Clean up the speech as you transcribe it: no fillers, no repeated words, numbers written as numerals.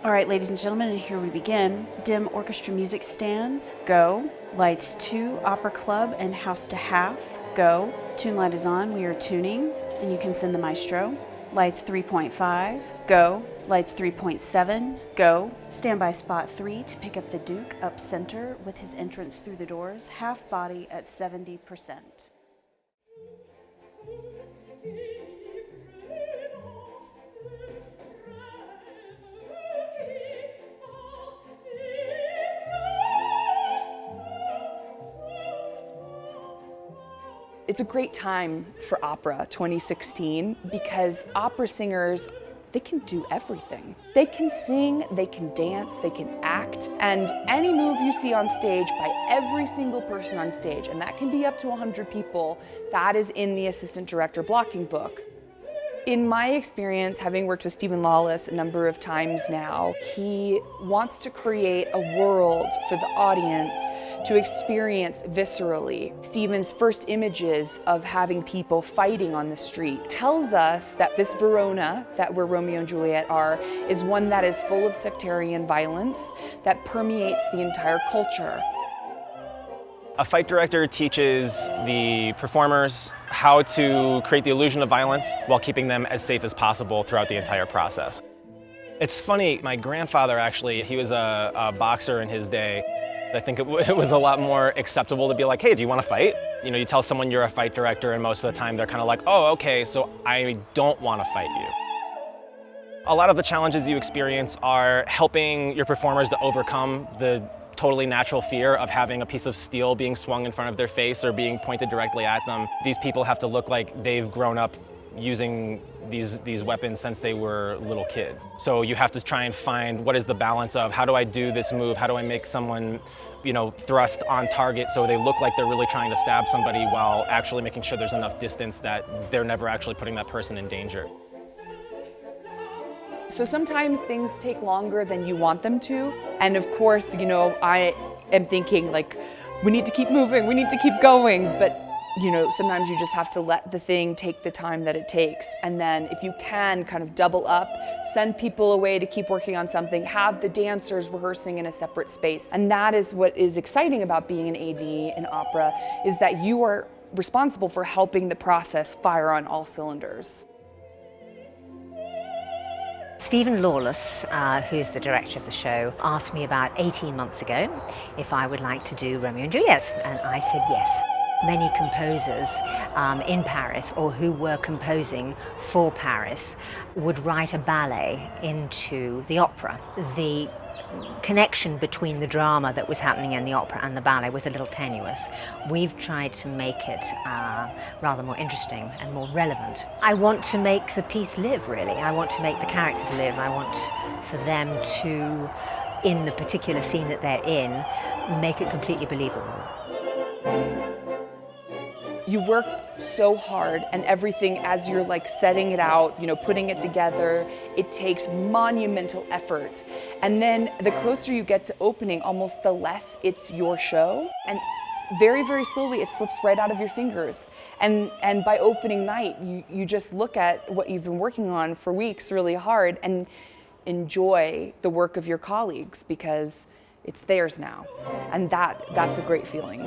All right, ladies and gentlemen, and here we begin. Dim orchestra music stands, go. Lights 2, opera club and house to half, go. Tune light is on, we are tuning, and you can send the maestro. Lights 3.5, go. Lights 3.7, go. Stand by spot 3 to pick up the Duke up center with his entrance through the doors, half body at 70%. It's a great time for opera 2016 because opera singers, they can do everything. They can sing, they can dance, they can act, and any move you see on stage by every single person on stage, and that can be up to 100 people, that is in the assistant director blocking book. In my experience, having worked with Stephen Lawless a number of times now, he wants to create a world for the audience to experience viscerally. Stephen's first images of having people fighting on the street tells us that this Verona, that where Romeo and Juliet are, is one that is full of sectarian violence that permeates the entire culture. A fight director teaches the performers how to create the illusion of violence while keeping them as safe as possible throughout the entire process. It's funny, my grandfather actually, he was a boxer in his day. I think it was a lot more acceptable to be like, hey, do you want to fight? You know, you tell someone you're a fight director and most of the time they're kind of like, oh, okay, so I don't want to fight you. A lot of the challenges you experience are helping your performers to overcome the totally natural fear of having a piece of steel being swung in front of their face or being pointed directly at them. These people have to look like they've grown up using these weapons since they were little kids. So you have to try and find what is the balance of how do I do this move, how do I make someone, you know, thrust on target so they look like they're really trying to stab somebody while actually making sure there's enough distance that they're never actually putting that person in danger. So sometimes things take longer than you want them to. And of course, you know, I am thinking like, we need to keep moving, we need to keep going. But, you know, sometimes you just have to let the thing take the time that it takes. And then if you can kind of double up, send people away to keep working on something, have the dancers rehearsing in a separate space. And that is what is exciting about being an AD in opera, is that you are responsible for helping the process fire on all cylinders. Stephen Lawless, who's the director of the show, asked me about 18 months ago if I would like to do Romeo and Juliet, and I said yes. Many composers in Paris, or who were composing for Paris, would write a ballet into the opera. The connection between the drama that was happening in the opera and the ballet was a little tenuous. We've tried to make it rather more interesting and more relevant. I want to make the piece live, really. I want to make the characters live. I want for them to, in the particular scene that they're in, make it completely believable. You work so hard, and everything as you're like setting it out, you know, putting it together, it takes monumental effort. And then the closer you get to opening, almost the less it's your show. And very, very slowly it slips right out of your fingers. And by opening night, you just look at what you've been working on for weeks really hard and enjoy the work of your colleagues because it's theirs now. And that's a great feeling.